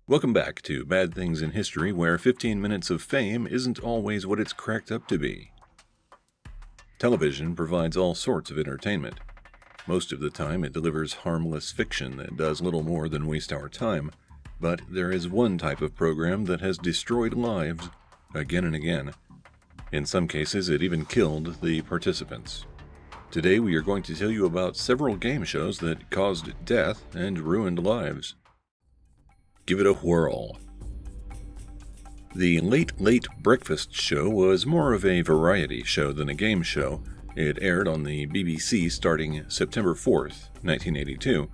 Welcome back to Bad Things in History, where 15 minutes of fame isn't always what it's cracked up to be. Television provides all sorts of entertainment. Most of the time it delivers harmless fiction that does little more than waste our time, but there is one type of program that has destroyed lives again and again. In some cases it even killed the participants. Today we are going to tell you about several game shows that caused death and ruined lives. Give It A Whirl. The Late Late Breakfast Show was more of a variety show than a game show. It aired on the BBC starting September 4th, 1982.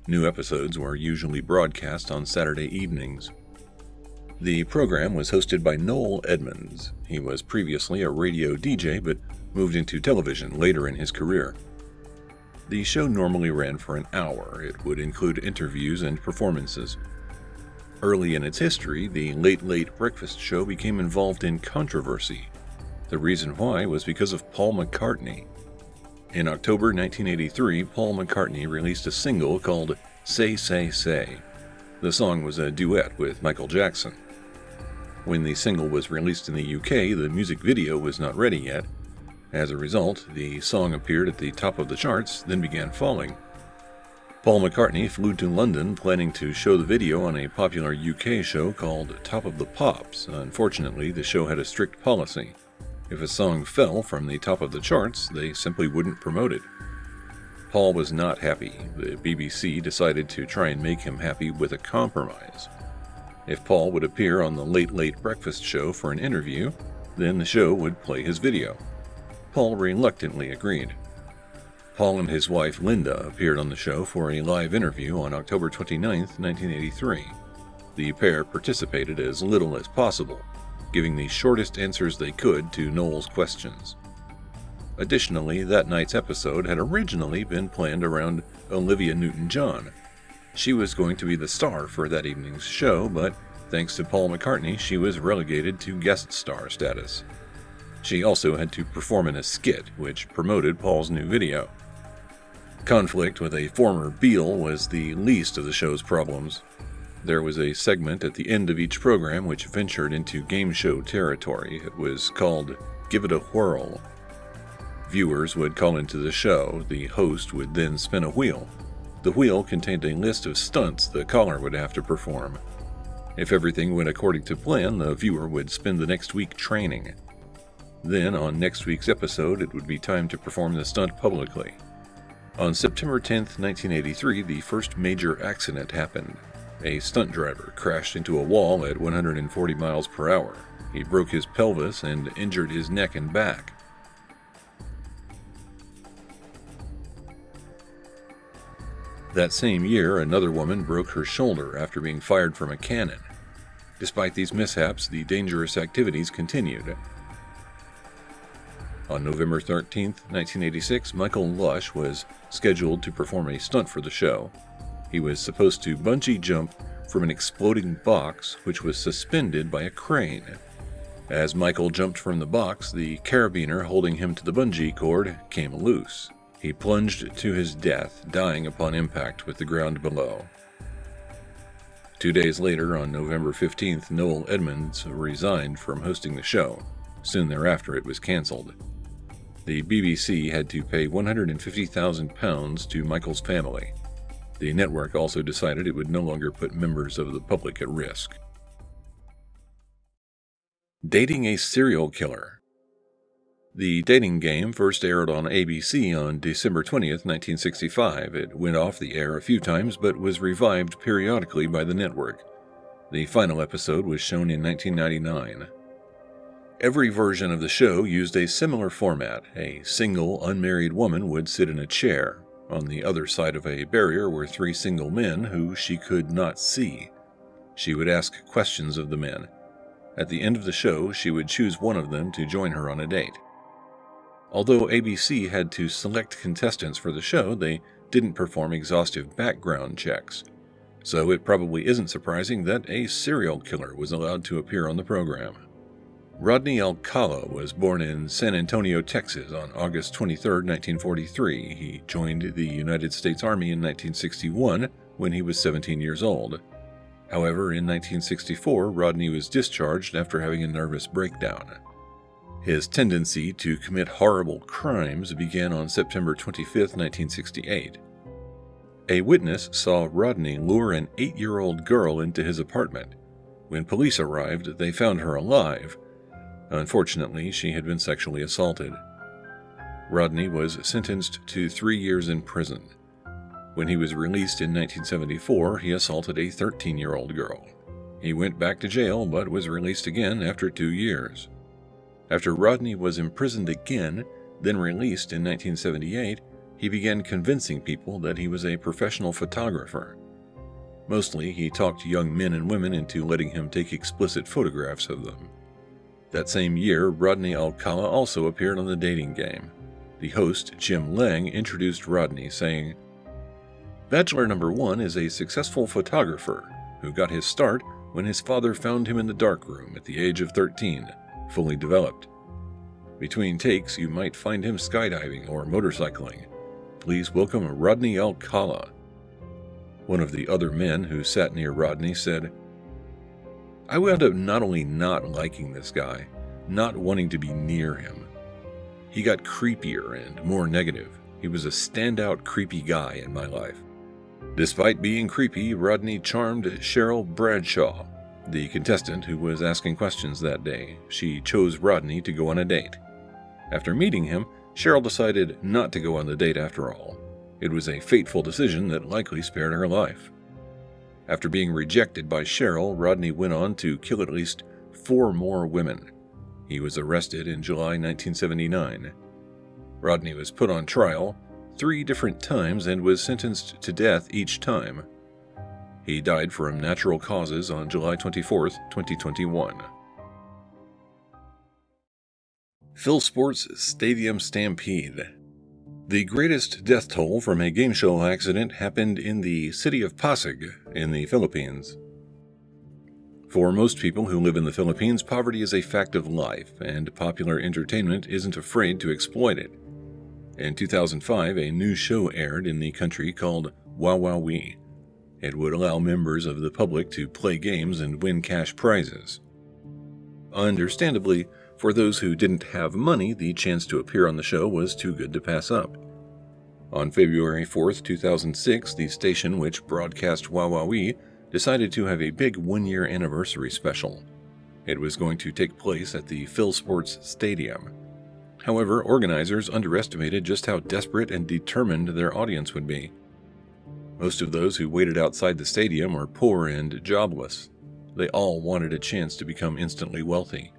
New episodes were usually broadcast on Saturday evenings. The program was hosted by Noel Edmonds. He was previously a radio DJ but moved into television later in his career. The show normally ran for an hour. It would include interviews and performances. Early in its history, the Late Late Breakfast Show became involved in controversy. The reason why was because of Paul McCartney. In October 1983, Paul McCartney released a single called Say, Say, Say. The song was a duet with Michael Jackson. When the single was released in the UK, the music video was not ready yet. As a result, the song appeared at the top of the charts, then began falling. Paul McCartney flew to London planning to show the video on a popular UK show called Top of the Pops. Unfortunately, the show had a strict policy. If a song fell from the top of the charts, they simply wouldn't promote it. Paul was not happy. The BBC decided to try and make him happy with a compromise. If Paul would appear on the Late Late Breakfast Show for an interview, then the show would play his video. Paul reluctantly agreed. Paul and his wife Linda appeared on the show for a live interview on October 29, 1983. The pair participated as little as possible, giving the shortest answers they could to Noel's questions. Additionally, that night's episode had originally been planned around Olivia Newton John. She was going to be the star for that evening's show, but thanks to Paul McCartney, she was relegated to guest star status. She also had to perform in a skit, which promoted Paul's new video. Conflict with a former Beatle was the least of the show's problems. There was a segment at the end of each program which ventured into game show territory. It was called Give It A Whirl. Viewers would call into the show. The host would then spin a wheel. The wheel contained a list of stunts the caller would have to perform. If everything went according to plan, the viewer would spend the next week training. Then, on next week's episode, it would be time to perform the stunt publicly. On September 10, 1983, the first major accident happened. A stunt driver crashed into a wall at 140 miles per hour. He broke his pelvis and injured his neck and back. That same year, another woman broke her shoulder after being fired from a cannon. Despite these mishaps, the dangerous activities continued. On November 13, 1986, Michael Lush was scheduled to perform a stunt for the show. He was supposed to bungee jump from an exploding box which was suspended by a crane. As Michael jumped from the box, the carabiner holding him to the bungee cord came loose. He plunged to his death, dying upon impact with the ground below. 2 days later, on November 15th, Noel Edmonds resigned from hosting the show. Soon thereafter, it was cancelled. The BBC had to pay £150,000 to Michael's family. The network also decided it would no longer put members of the public at risk. Dating a Serial Killer. The dating game first aired on ABC on December 20th, 1965. It went off the air a few times but was revived periodically by the network. The final episode was shown in 1999. Every version of the show used a similar format. A single, unmarried woman would sit in a chair. On the other side of a barrier were 3 single men who she could not see. She would ask questions of the men. At the end of the show, she would choose one of them to join her on a date. Although ABC had to select contestants for the show, they didn't perform exhaustive background checks. So it probably isn't surprising that a serial killer was allowed to appear on the program. Rodney Alcala was born in San Antonio, Texas on August 23, 1943. He joined the United States Army in 1961 when he was 17 years old. However, in 1964, Rodney was discharged after having a nervous breakdown. His tendency to commit horrible crimes began on September 25, 1968. A witness saw Rodney lure an 8-year-old girl into his apartment. When police arrived, they found her alive. Unfortunately, she had been sexually assaulted. Rodney was sentenced to 3 years in prison. When he was released in 1974, he assaulted a 13-year-old girl. He went back to jail but was released again after 2 years. After Rodney was imprisoned again, then released in 1978, he began convincing people that he was a professional photographer. Mostly, he talked young men and women into letting him take explicit photographs of them. That same year, Rodney Alcala also appeared on The Dating Game. The host, Jim Lang, introduced Rodney, saying, "Bachelor number 1 is a successful photographer who got his start when his father found him in the darkroom at the age of 13, fully developed. Between takes, you might find him skydiving or motorcycling. Please welcome Rodney Alcala." One of the other men who sat near Rodney said, "I wound up not only not liking this guy, not wanting to be near him. He got creepier and more negative. He was a standout creepy guy in my life." Despite being creepy, Rodney charmed Cheryl Bradshaw, the contestant who was asking questions that day. She chose Rodney to go on a date. After meeting him, Cheryl decided not to go on the date after all. It was a fateful decision that likely spared her life. After being rejected by Cheryl, Rodney went on to kill at least 4 more women. He was arrested in July 1979. Rodney was put on trial 3 different times and was sentenced to death each time. He died from natural causes on July 24, 2021. PhilSports Stadium Stampede. The greatest death toll from a game show accident happened in the city of Pasig in the Philippines. For most people who live in the Philippines, poverty is a fact of life, and popular entertainment isn't afraid to exploit it. In 2005, a new show aired in the country called Wawawi. It would allow members of the public to play games and win cash prizes. Understandably, for those who didn't have money, the chance to appear on the show was too good to pass up. On February 4, 2006, the station which broadcast Wawawi decided to have a big 1-year anniversary special. It was going to take place at the PhilSports Stadium. However, organizers underestimated just how desperate and determined their audience would be. Most of those who waited outside the stadium were poor and jobless. They all wanted a chance to become instantly wealthy.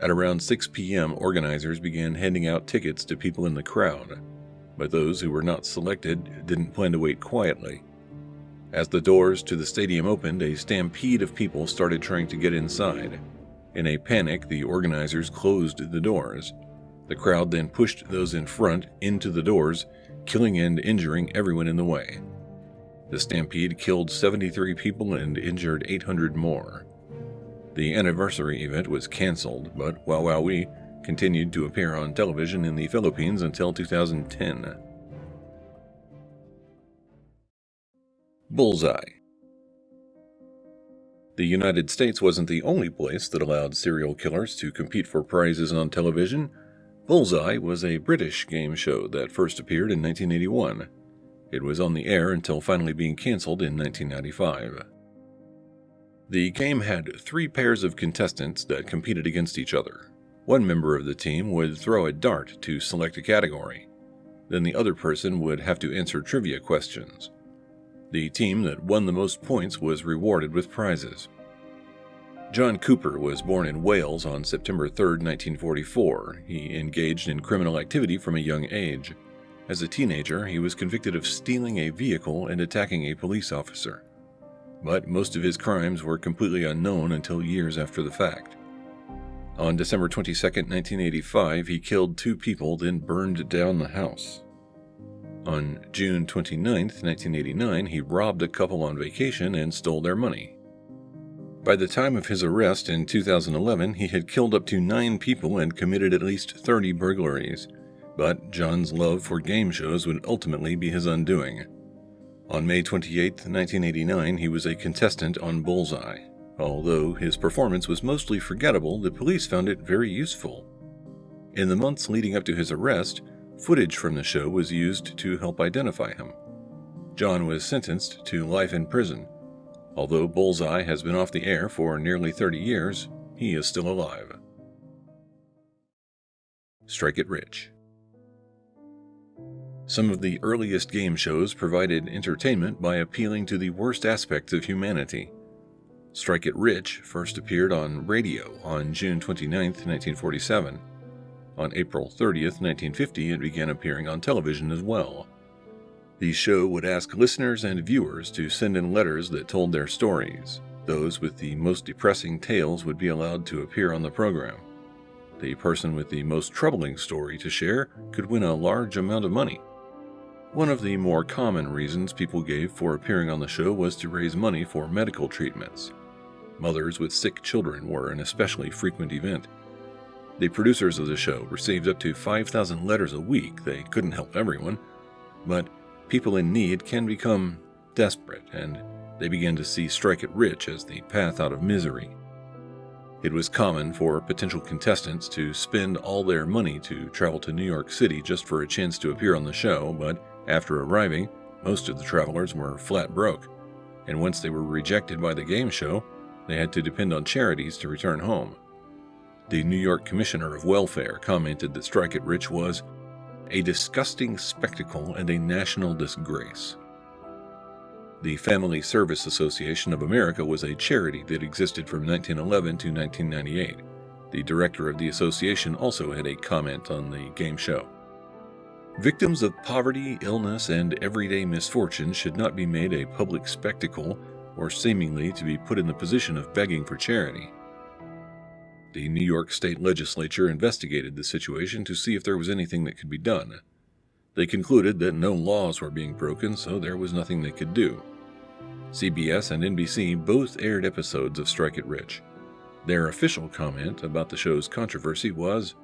At around 6 p.m., organizers began handing out tickets to people in the crowd, but those who were not selected didn't plan to wait quietly. As the doors to the stadium opened, a stampede of people started trying to get inside. In a panic, the organizers closed the doors. The crowd then pushed those in front into the doors, killing and injuring everyone in the way. The stampede killed 73 people and injured 800 more. The anniversary event was canceled, but Wawawi continued to appear on television in the Philippines until 2010. Bullseye. The United States wasn't the only place that allowed serial killers to compete for prizes on television. Bullseye was a British game show that first appeared in 1981. It was on the air until finally being canceled in 1995. The game had 3 pairs of contestants that competed against each other. One member of the team would throw a dart to select a category. Then the other person would have to answer trivia questions. The team that won the most points was rewarded with prizes. John Cooper was born in Wales on September 3, 1944. He engaged in criminal activity from a young age. As a teenager, he was convicted of stealing a vehicle and attacking a police officer. But most of his crimes were completely unknown until years after the fact. On December 22, 1985, he killed 2 people, then burned down the house. On June 29, 1989, he robbed a couple on vacation and stole their money. By the time of his arrest in 2011, he had killed up to 9 people and committed at least 30 burglaries. But John's love for game shows would ultimately be his undoing. On May 28, 1989, he was a contestant on Bullseye. Although his performance was mostly forgettable, the police found it very useful. In the months leading up to his arrest, footage from the show was used to help identify him. John was sentenced to life in prison. Although Bullseye has been off the air for nearly 30 years, he is still alive. Strike It Rich. Some of the earliest game shows provided entertainment by appealing to the worst aspects of humanity. Strike It Rich first appeared on radio on June 29, 1947. On April 30, 1950, it began appearing on television as well. The show would ask listeners and viewers to send in letters that told their stories. Those with the most depressing tales would be allowed to appear on the program. The person with the most troubling story to share could win a large amount of money. One of the more common reasons people gave for appearing on the show was to raise money for medical treatments. Mothers with sick children were an especially frequent event. The producers of the show received up to 5,000 letters a week. They couldn't help everyone, but people in need can become desperate, and they began to see Strike It Rich as the path out of misery. It was common for potential contestants to spend all their money to travel to New York City just for a chance to appear on the show, but after arriving, most of the travelers were flat broke, and once they were rejected by the game show, they had to depend on charities to return home. The New York Commissioner of Welfare commented that Strike It Rich was a disgusting spectacle and a national disgrace. The Family Service Association of America was a charity that existed from 1911 to 1998. The director of the association also had a comment on the game show. Victims of poverty, illness, and everyday misfortune should not be made a public spectacle or seemingly to be put in the position of begging for charity. The New York State Legislature investigated the situation to see if there was anything that could be done. They concluded that no laws were being broken, so there was nothing they could do. CBS and NBC both aired episodes of Strike It Rich. Their official comment about the show's controversy was,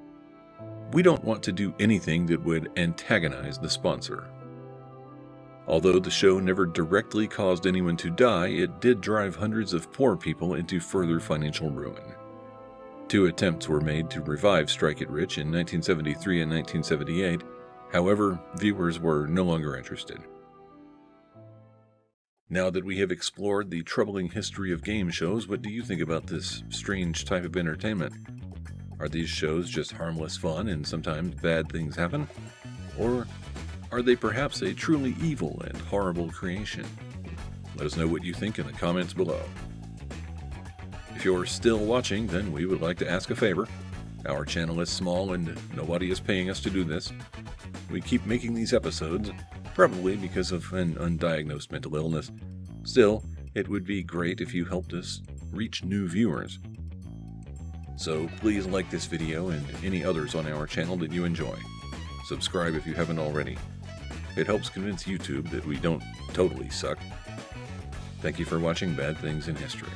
"We don't want to do anything that would antagonize the sponsor." Although the show never directly caused anyone to die, it did drive hundreds of poor people into further financial ruin. 2 attempts were made to revive Strike It Rich in 1973 and 1978. However, viewers were no longer interested. Now that we have explored the troubling history of game shows, what do you think about this strange type of entertainment? Are these shows just harmless fun and sometimes bad things happen? Or are they perhaps a truly evil and horrible creation? Let us know what you think in the comments below. If you're still watching, then we would like to ask a favor. Our channel is small and nobody is paying us to do this. We keep making these episodes, probably because of an undiagnosed mental illness. Still, it would be great if you helped us reach new viewers. So please like this video and any others on our channel that you enjoy. Subscribe if you haven't already. It helps convince YouTube that we don't totally suck. Thank you for watching Bad Things in History.